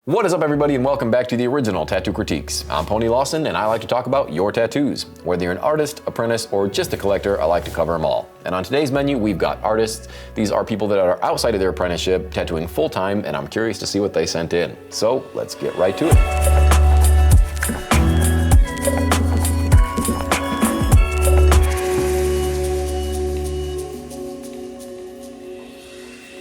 What is up, everybody, and welcome back to the original Tattoo Critiques. I'm Pony Lawson, and I like to talk about your tattoos. Whether you're an artist, apprentice, or just a collector, I like to cover them all. And on today's menu, we've got artists. These are people that are outside of their apprenticeship, tattooing full-time, and I'm curious to see what they sent in. So let's get right to it.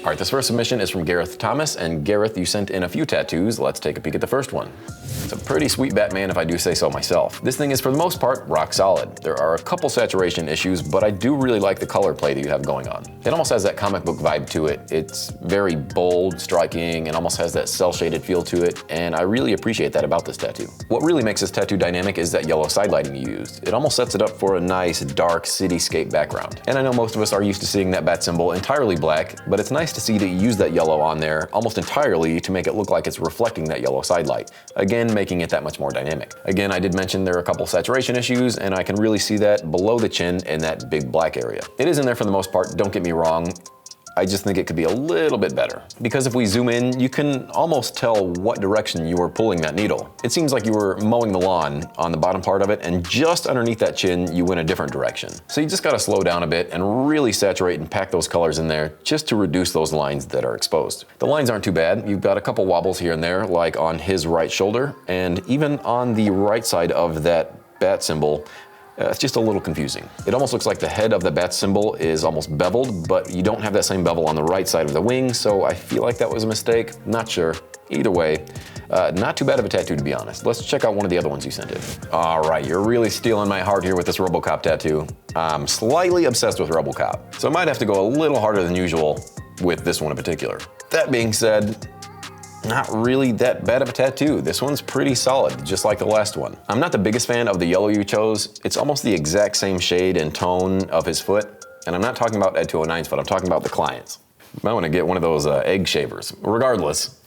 All right, this first submission is from Gareth Thomas, and Gareth, you sent in a few tattoos. Let's take a peek at the first one. It's a pretty sweet Batman, if I do say so myself. This thing is, for the most part, rock solid. There are a couple saturation issues, but I do really like the color play that you have going on. It almost has that comic book vibe to it. It's very bold, striking, and almost has that cel-shaded feel to it, and I really appreciate that about this tattoo. What really makes this tattoo dynamic is that yellow side lighting you used. It almost sets it up for a nice, dark cityscape background. And I know most of us are used to seeing that bat symbol entirely black, but it's nice to see that you use that yellow on there almost entirely to make it look like it's reflecting that yellow side light, again making it that much more dynamic. Again, I did mention there are a couple saturation issues, and I can really see that below the chin in that big black area. It is in there for the most part, don't get me wrong. I just think it could be a little bit better. Because if we zoom in, you can almost tell what direction you were pulling that needle. It seems like you were mowing the lawn on the bottom part of it, and just underneath that chin, you went a different direction. So you just gotta slow down a bit and really saturate and pack those colors in there just to reduce those lines that are exposed. The lines aren't too bad. You've got a couple wobbles here and there, like on his right shoulder, and even on the right side of that bat symbol. It's just a little confusing. It almost looks like the head of the bat symbol is almost beveled, but you don't have that same bevel on the right side of the wing, so I feel like that was a mistake. Not sure. Either way, not too bad of a tattoo, to be honest. Let's check out one of the other ones you sent in. All right, you're really stealing my heart here with this RoboCop tattoo. I'm slightly obsessed with RoboCop, so I might have to go a little harder than usual with this one in particular. That being said, not really that bad of a tattoo. This one's pretty solid, just like the last one. I'm not the biggest fan of the yellow you chose. It's almost the exact same shade and tone of his foot. And I'm not talking about Ed 209's foot, I'm talking about the client's. You might want to get one of those egg shavers. Regardless.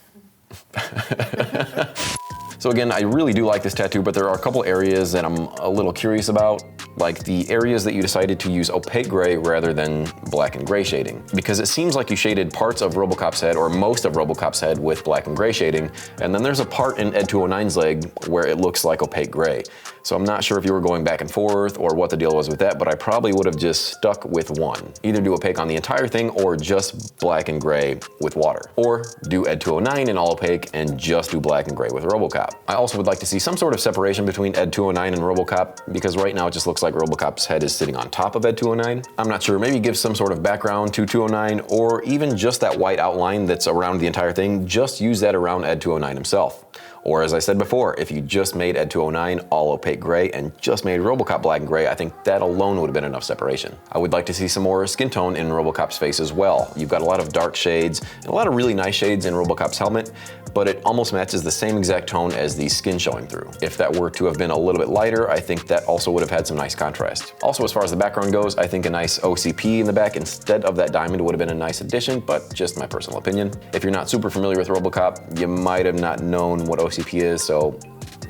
So again, I really do like this tattoo, but there are a couple areas that I'm a little curious about, like the areas that you decided to use opaque gray rather than black and gray shading. Because it seems like you shaded parts of RoboCop's head, or most of RoboCop's head, with black and gray shading, and then there's a part in Ed 209's leg where it looks like opaque gray. So I'm not sure if you were going back and forth or what the deal was with that, but I probably would have just stuck with one. Either do opaque on the entire thing or just black and gray with water. Or do Ed 209 in all opaque and just do black and gray with RoboCop. I also would like to see some sort of separation between Ed 209 and RoboCop, because right now it just looks like RoboCop's head is sitting on top of Ed 209. I'm not sure, maybe give some sort of background to 209, or even just that white outline that's around the entire thing, just use that around Ed 209 himself. Or as I said before, if you just made Ed 209 all opaque gray and just made RoboCop black and gray, I think that alone would have been enough separation. I would like to see some more skin tone in RoboCop's face as well. You've got a lot of dark shades and a lot of really nice shades in RoboCop's helmet, but it almost matches the same exact tone as the skin showing through. If that were to have been a little bit lighter, I think that also would have had some nice contrast. Also, as far as the background goes, I think a nice OCP in the back instead of that diamond would have been a nice addition, but just my personal opinion. If you're not super familiar with RoboCop, you might have not known what OCP is, so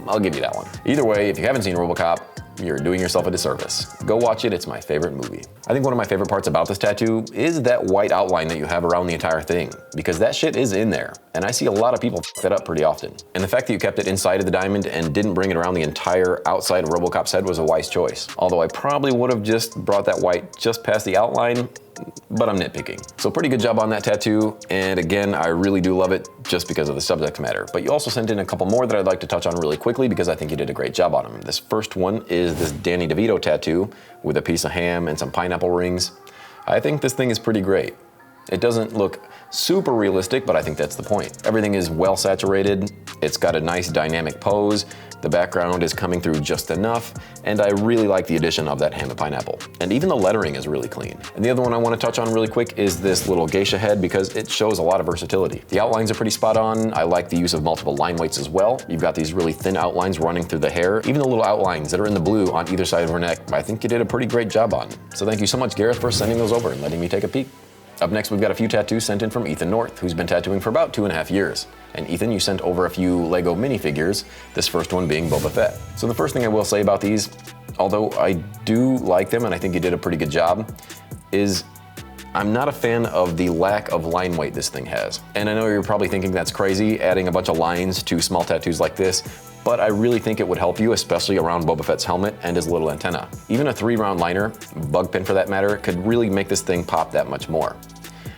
I'll give you that one. Either way, if you haven't seen RoboCop, you're doing yourself a disservice. Go watch it, it's my favorite movie. I think one of my favorite parts about this tattoo is that white outline that you have around the entire thing, because that shit is in there, and I see a lot of people f that up pretty often. And the fact that you kept it inside of the diamond and didn't bring it around the entire outside of RoboCop's head was a wise choice. Although I probably would have just brought that white just past the outline, but I'm nitpicking. So pretty good job on that tattoo, and again, I really do love it just because of the subject matter. But you also sent in a couple more that I'd like to touch on really quickly because I think you did a great job on them. This first one is this Danny DeVito tattoo with a piece of ham and some pineapple rings. I think this thing is pretty great. It doesn't look super realistic, but I think that's the point. Everything is well saturated, it's got a nice dynamic pose, the background is coming through just enough, and I really like the addition of that ham and pineapple. And even the lettering is really clean. And the other one I want to touch on really quick is this little geisha head because it shows a lot of versatility. The outlines are pretty spot on. I like the use of multiple line weights as well. You've got these really thin outlines running through the hair. Even the little outlines that are in the blue on either side of her neck, I think you did a pretty great job on. So thank you so much, Gareth, for sending those over and letting me take a peek. Up next, we've got a few tattoos sent in from Ethan North, who's been tattooing for about 2.5 years. And Ethan, you sent over a few Lego minifigures, this first one being Boba Fett. So the first thing I will say about these, although I do like them and I think you did a pretty good job, is I'm not a fan of the lack of line weight this thing has. And I know you're probably thinking that's crazy, adding a bunch of lines to small tattoos like this, but I really think it would help you, especially around Boba Fett's helmet and his little antenna. Even a 3-round liner, bug pin for that matter, could really make this thing pop that much more.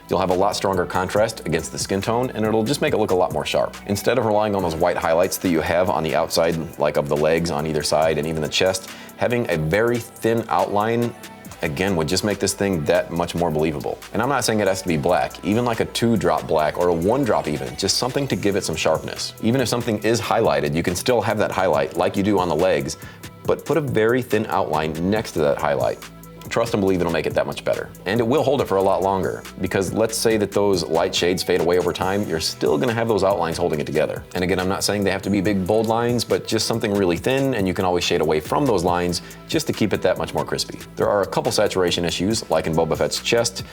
You'll have a lot stronger contrast against the skin tone, and it'll just make it look a lot more sharp. Instead of relying on those white highlights that you have on the outside, like of the legs on either side and even the chest, having a very thin outline again would just make this thing that much more believable. And I'm not saying it has to be black, even like a 2-drop black or a 1-drop even, just something to give it some sharpness. Even if something is highlighted, you can still have that highlight like you do on the legs, but put a very thin outline next to that highlight. Trust and believe it'll make it that much better. And it will hold it for a lot longer, because let's say that those light shades fade away over time, you're still gonna have those outlines holding it together. And again, I'm not saying they have to be big, bold lines, but just something really thin, and you can always shade away from those lines just to keep it that much more crispy. There are a couple saturation issues, like in Boba Fett's chest.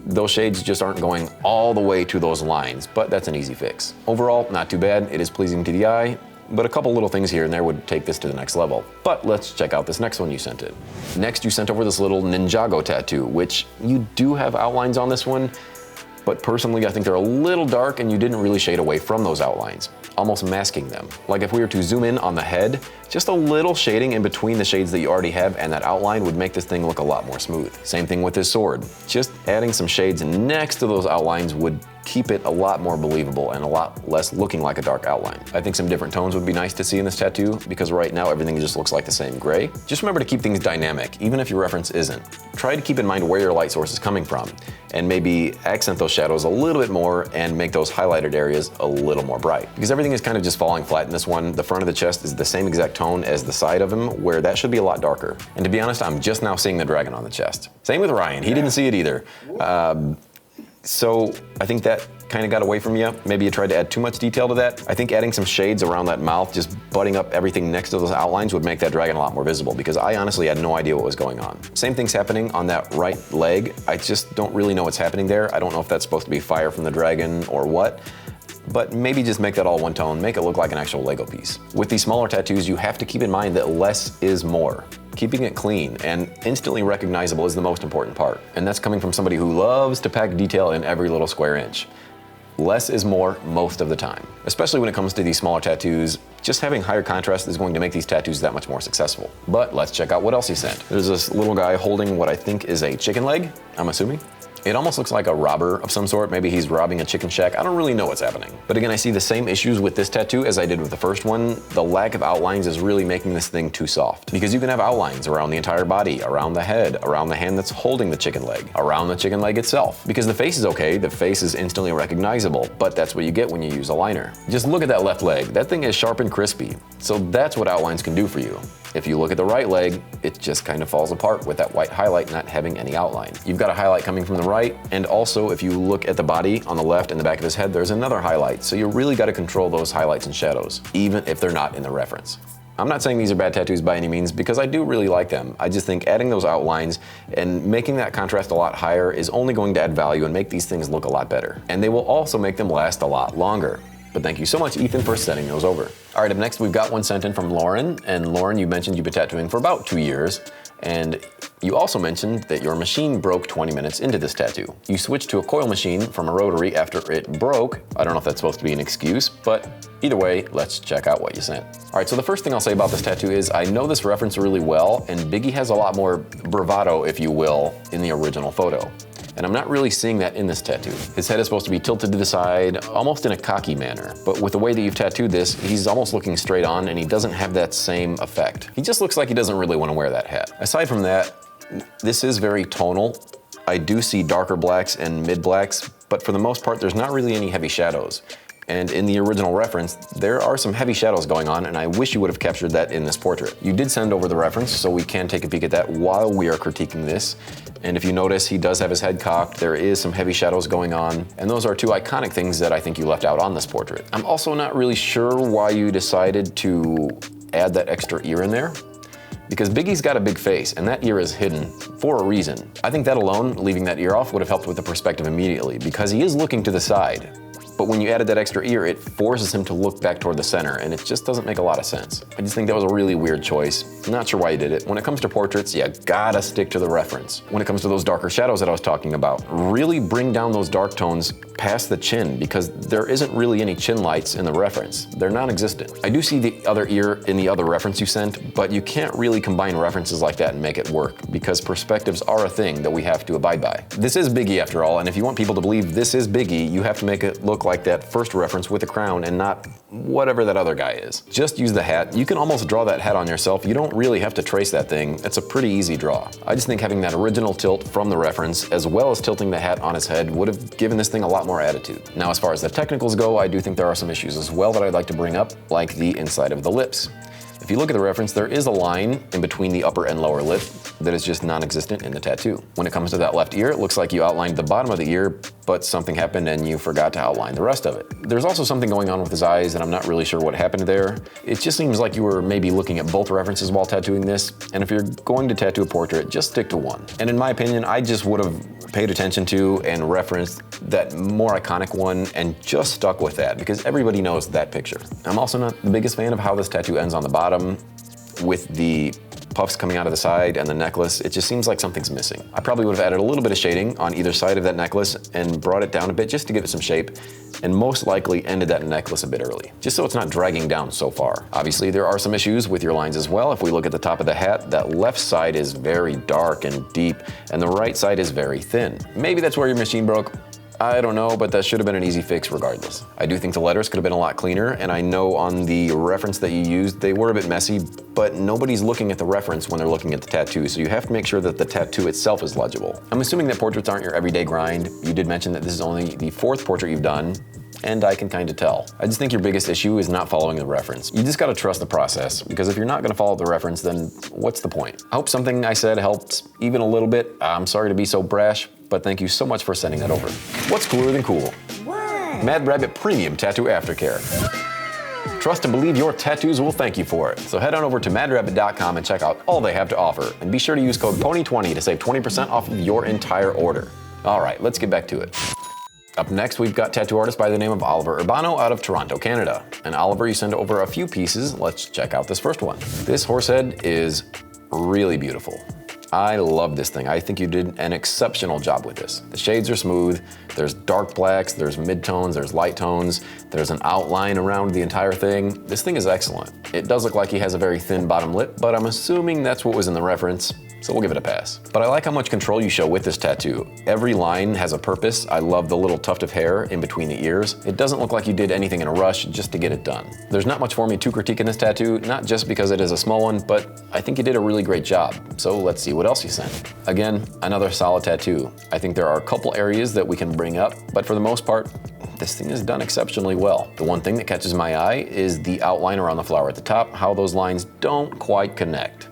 Those shades just aren't going all the way to those lines, but that's an easy fix. Overall, not too bad. It is pleasing to the eye, but a couple little things here and there would take this to the next level. But let's check out this next one you sent in. Next, you sent over this little Ninjago tattoo, which you do have outlines on this one, but personally, I think they're a little dark and you didn't really shade away from those outlines, almost masking them. Like if we were to zoom in on the head, just a little shading in between the shades that you already have and that outline would make this thing look a lot more smooth. Same thing with this sword. Just adding some shades next to those outlines would keep it a lot more believable and a lot less looking like a dark outline. I think some different tones would be nice to see in this tattoo, because right now everything just looks like the same gray. Just remember to keep things dynamic, even if your reference isn't. Try to keep in mind where your light source is coming from, and maybe accent those shadows a little bit more and make those highlighted areas a little more bright. Because everything is kind of just falling flat in this one. The front of the chest is the same exact tone as the side of him, where that should be a lot darker. And to be honest, I'm just now seeing the dragon on the chest. Same with Ryan, he didn't see it either. So I think that kind of got away from you. Maybe you tried to add too much detail to that. I think adding some shades around that mouth, just butting up everything next to those outlines, would make that dragon a lot more visible, because I honestly had no idea what was going on. Same thing's happening on that right leg. I just don't really know what's happening there. I don't know if that's supposed to be fire from the dragon or what, but maybe just make that all one tone, make it look like an actual Lego piece. With these smaller tattoos, you have to keep in mind that less is more. Keeping it clean and instantly recognizable is the most important part. And that's coming from somebody who loves to pack detail in every little square inch. Less is more most of the time. Especially when it comes to these smaller tattoos, just having higher contrast is going to make these tattoos that much more successful. But let's check out what else he sent. There's this little guy holding what I think is a chicken leg, I'm assuming. It almost looks like a robber of some sort. Maybe he's robbing a chicken shack. I don't really know what's happening. But again, I see the same issues with this tattoo as I did with the first one. The lack of outlines is really making this thing too soft. Because you can have outlines around the entire body, around the head, around the hand that's holding the chicken leg, around the chicken leg itself. Because the face is okay, the face is instantly recognizable, but that's what you get when you use a liner. Just look at that left leg. That thing is sharp and crispy. So that's what outlines can do for you. If you look at the right leg, it just kind of falls apart with that white highlight not having any outline. You've got a highlight coming from the right, and also if you look at the body on the left and the back of his head, there's another highlight. So you really got to control those highlights and shadows, even if they're not in the reference. I'm not saying these are bad tattoos by any means, because I do really like them. I just think adding those outlines and making that contrast a lot higher is only going to add value and make these things look a lot better. And they will also make them last a lot longer. But thank you so much, Ethan, for sending those over. All right, up next, we've got one sent in from Lauren. And Lauren, you mentioned you've been tattooing for about 2 years. And you also mentioned that your machine broke 20 minutes into this tattoo. You switched to a coil machine from a rotary after it broke. I don't know if that's supposed to be an excuse, but either way, let's check out what you sent. All right, so the first thing I'll say about this tattoo is I know this reference really well, and Biggie has a lot more bravado, if you will, in the original photo. And I'm not really seeing that in this tattoo. His head is supposed to be tilted to the side, almost in a cocky manner. But with the way that you've tattooed this, he's almost looking straight on, and he doesn't have that same effect. He just looks like he doesn't really want to wear that hat. Aside from that, this is very tonal. I do see darker blacks and mid blacks, but for the most part, there's not really any heavy shadows. And in the original reference, there are some heavy shadows going on, and I wish you would have captured that in this portrait. You did send over the reference, so we can take a peek at that while we are critiquing this. And if you notice, he does have his head cocked, there is some heavy shadows going on, and those are two iconic things that I think you left out on this portrait. I'm also not really sure why you decided to add that extra ear in there, because Biggie's got a big face, and that ear is hidden for a reason. I think that alone, leaving that ear off, would have helped with the perspective immediately, because he is looking to the side. but when you added that extra ear, it forces him to look back toward the center, and it just doesn't make a lot of sense. I just think that was a really weird choice. Not sure why you did it. When it comes to portraits, you gotta stick to the reference. When it comes to those darker shadows that I was talking about, really bring down those dark tones past the chin, because there isn't really any chin lights in the reference. They're non-existent. I do see the other ear in the other reference you sent, but you can't really combine references like that and make it work, because perspectives are a thing that we have to abide by. This is Biggie after all, and if you want people to believe this is Biggie, you have to make it look like that first reference with the crown and not whatever that other guy is. Just use the hat. You can almost draw that hat on yourself. You don't really have to trace that thing. It's a pretty easy draw. I just think having that original tilt from the reference, as well as tilting the hat on his head, would have given this thing a lot more attitude. Now, as far as the technicals go, I do think there are some issues as well that I'd like to bring up, like the inside of the lips. If you look at the reference, there is a line in between the upper and lower lip that is just non-existent in the tattoo. When it comes to that left ear, it looks like you outlined the bottom of the ear, but something happened and you forgot to outline the rest of it. There's also something going on with his eyes, and I'm not really sure what happened there. It just seems like you were maybe looking at both references while tattooing this, and if you're going to tattoo a portrait, just stick to one. And in my opinion, I just would have paid attention to and referenced that more iconic one and just stuck with that, because everybody knows that picture. I'm also not the biggest fan of how this tattoo ends on the bottom with the puffs coming out of the side and the necklace. It just seems like something's missing. I probably would have added a little bit of shading on either side of that necklace and brought it down a bit just to give it some shape, and most likely ended that necklace a bit early, just so it's not dragging down so far. Obviously, there are some issues with your lines as well. If we look at the top of the hat, that left side is very dark and deep, and the right side is very thin. Maybe that's where your machine broke. I don't know, but that should have been an easy fix regardless. I do think the letters could have been a lot cleaner, and I know on the reference that you used, they were a bit messy, but nobody's looking at the reference when they're looking at the tattoo, so you have to make sure that the tattoo itself is legible. I'm assuming that portraits aren't your everyday grind. You did mention that this is only the 4th portrait you've done, and I can kind of tell. I just think your biggest issue is not following the reference. You just gotta trust the process, because if you're not gonna follow the reference, then what's the point? I hope something I said helped even a little bit. I'm sorry to be so brash, but thank you so much for sending that over. What's cooler than cool? What? Mad Rabbit Premium Tattoo Aftercare. Trust and believe your tattoos will thank you for it. So head on over to madrabbit.com and check out all they have to offer. And be sure to use code PONY20 to save 20% off of your entire order. All right, let's get back to it. Up next, we've got tattoo artist by the name of Oliver Urbano out of Toronto, Canada. And Oliver, you sent over a few pieces. Let's check out this first one. This horse head is really beautiful. I love this thing. I think you did an exceptional job with this. The shades are smooth, there's dark blacks, there's mid-tones, there's light tones, there's an outline around the entire thing. This thing is excellent. It does look like he has a very thin bottom lip, but I'm assuming that's what was in the reference, so we'll give it a pass. But I like how much control you show with this tattoo. Every line has a purpose. I love the little tuft of hair in between the ears. It doesn't look like you did anything in a rush just to get it done. There's not much for me to critique in this tattoo, not just because it is a small one, but I think you did a really great job. So let's see what else you sent. Again, another solid tattoo. I think there are a couple areas that we can bring up, but for the most part, this thing is done exceptionally well. The one thing that catches my eye is the outline around the flower at the top, how those lines don't quite connect.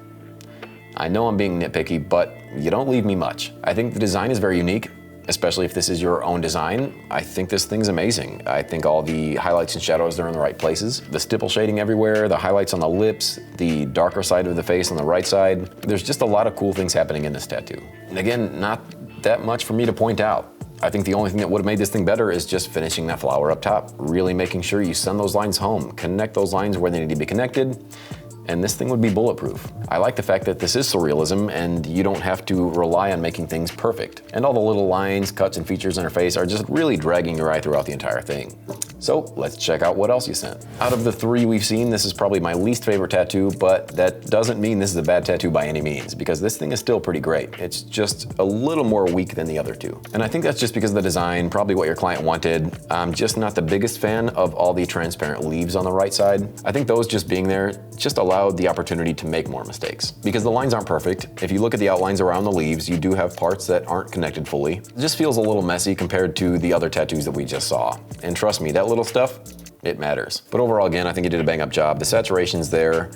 I know I'm being nitpicky, but you don't leave me much. I think the design is very unique, especially if this is your own design. I think this thing's amazing. I think all the highlights and shadows are in the right places. The stipple shading everywhere, the highlights on the lips, the darker side of the face on the right side. There's just a lot of cool things happening in this tattoo. And again, not that much for me to point out. I think the only thing that would have made this thing better is just finishing that flower up top, really making sure you send those lines home, connect those lines where they need to be connected, and this thing would be bulletproof. I like the fact that this is surrealism and you don't have to rely on making things perfect. And all the little lines, cuts, and features in her face are just really dragging your eye throughout the entire thing. So let's check out what else you sent. Out of the 3 we've seen, this is probably my least favorite tattoo, but that doesn't mean this is a bad tattoo by any means, because this thing is still pretty great. It's just a little more weak than the other 2. And I think that's just because of the design, probably what your client wanted. I'm just not the biggest fan of all the transparent leaves on the right side. I think those just being there just allowed the opportunity to make more mistakes. Because the lines aren't perfect. If you look at the outlines around the leaves, you do have parts that aren't connected fully. It just feels a little messy compared to the other tattoos that we just saw. And trust me, that little stuff, it matters. But overall, again, I think you did a bang up job. The saturation's there.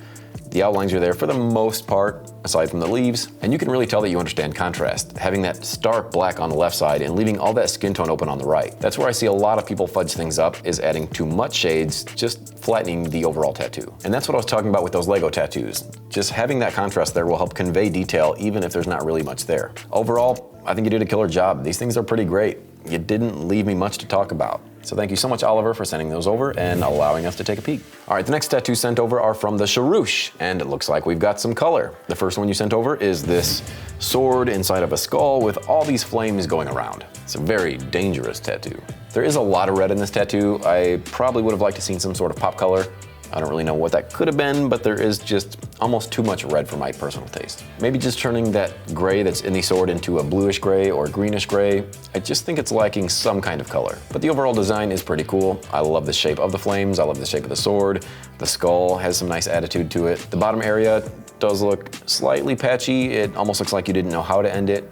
The outlines are there for the most part, aside from the leaves, and you can really tell that you understand contrast, having that stark black on the left side and leaving all that skin tone open on the right. That's where I see a lot of people fudge things up, is adding too much shades, just flattening the overall tattoo. And that's what I was talking about with those Lego tattoos. Just having that contrast there will help convey detail even if there's not really much there. Overall, I think you did a killer job. These things are pretty great. you didn't leave me much to talk about. So thank you so much, Oliver, for sending those over and allowing us to take a peek. All right, the next tattoos sent over are from the Shouche, and it looks like we've got some color. The first one you sent over is this sword inside of a skull with all these flames going around. It's a very dangerous tattoo. There is a lot of red in this tattoo. I probably would have liked to seen some sort of pop color. I don't really know what that could have been, but there is just almost too much red for my personal taste. Maybe just turning that gray that's in the sword into a bluish gray or greenish gray. I just think it's lacking some kind of color. But the overall design is pretty cool. I love the shape of the flames. I love the shape of the sword. The skull has some nice attitude to it. The bottom area does look slightly patchy. It almost looks like you didn't know how to end it.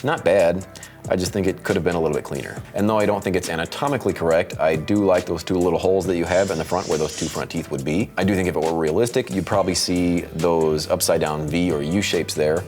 Not bad. I just think it could have been a little bit cleaner. And though I don't think it's anatomically correct, I do like those two little holes that you have in the front where those two front teeth would be. I do think if it were realistic, you'd probably see those upside down V or U shapes there,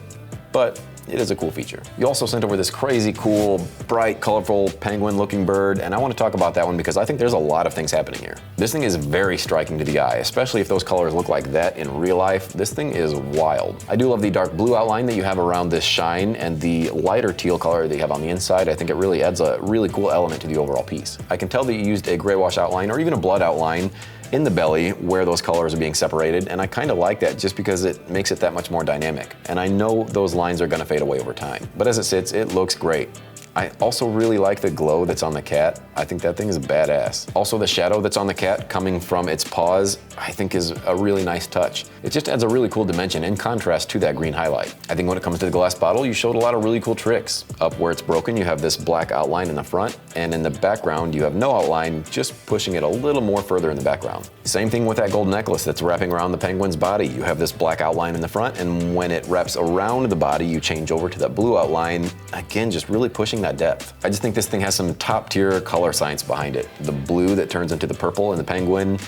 but it is a cool feature. You also sent over this crazy cool, bright, colorful penguin looking bird, and I want to talk about that one because I think there's a lot of things happening here. This thing is very striking to the eye, especially if those colors look like that in real life. This thing is wild. I do love the dark blue outline that you have around this shine and the lighter teal color that you have on the inside. I think it really adds a really cool element to the overall piece. I can tell that you used a gray wash outline or even a blood outline in the belly where those colors are being separated, and I kind of like that just because it makes it that much more dynamic. And I know those lines are gonna fade away over time, but as it sits, it looks great. I also really like the glow that's on the cat. I think that thing is badass. Also, the shadow that's on the cat coming from its paws, I think is a really nice touch. It just adds a really cool dimension in contrast to that green highlight. I think when it comes to the glass bottle, you showed a lot of really cool tricks. Up where it's broken, you have this black outline in the front, and in the background, you have no outline, just pushing it a little more further in the background. Same thing with that gold necklace that's wrapping around the penguin's body. You have this black outline in the front, and when it wraps around the body, you change over to that blue outline, again, just really pushing that depth. I just think this thing has some top tier color science behind it. The blue that turns into the purple in the penguin,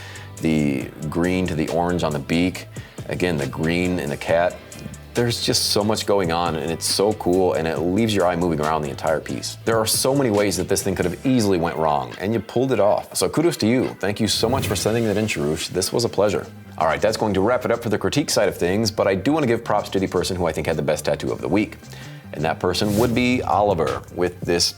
the green to the orange on the beak, again, the green in the cat. There's just so much going on and it's so cool and it leaves your eye moving around the entire piece. There are so many ways that this thing could have easily went wrong and you pulled it off. So kudos to you. Thank you so much for sending that in, Shouche. This was a pleasure. All right, that's going to wrap it up for the critique side of things, but I do want to give props to the person who I think had the best tattoo of the week. And that person would be Oliver with this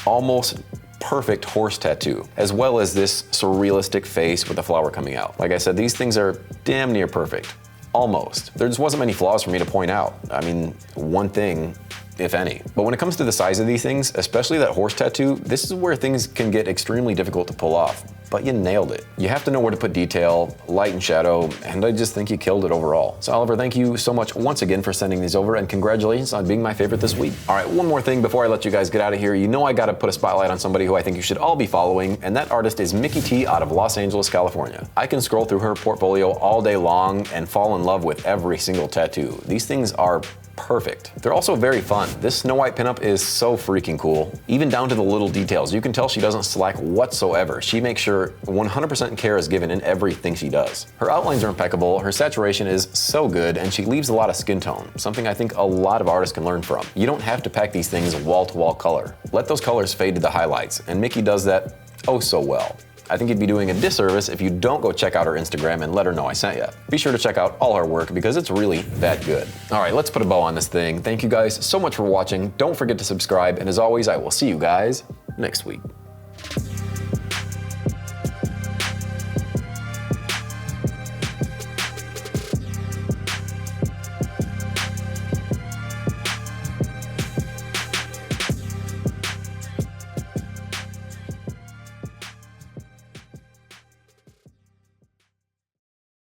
almost perfect horse tattoo, as well as this surrealistic face with a flower coming out. Like I said, these things are damn near perfect. Almost. There just wasn't many flaws for me to point out. I mean, one thing, if any. But when it comes to the size of these things, especially that horse tattoo, this is where things can get extremely difficult to pull off. But you nailed it. You have to know where to put detail, light and shadow, and I just think you killed it overall. So Oliver, thank you so much once again for sending these over, and congratulations on being my favorite this week. All right, one more thing before I let you guys get out of here. You know I gotta put a spotlight on somebody who I think you should all be following, and that artist is Mickey T out of Los Angeles, California. I can scroll through her portfolio all day long and fall in love with every single tattoo. These things are perfect. They're also very fun. This Snow White pinup is so freaking cool. Even down to the little details. You can tell she doesn't slack whatsoever. She makes sure 100% care is given in everything she does. Her outlines are impeccable, her saturation is so good, and she leaves a lot of skin tone, something I think a lot of artists can learn from. You don't have to pack these things wall-to-wall color. Let those colors fade to the highlights, and Mickey does that oh so well. I think you'd be doing a disservice if you don't go check out her Instagram and let her know I sent you. Be sure to check out all her work because it's really that good. All right, let's put a bow on this thing. Thank you guys so much for watching. Don't forget to subscribe, and as always, I will see you guys next week.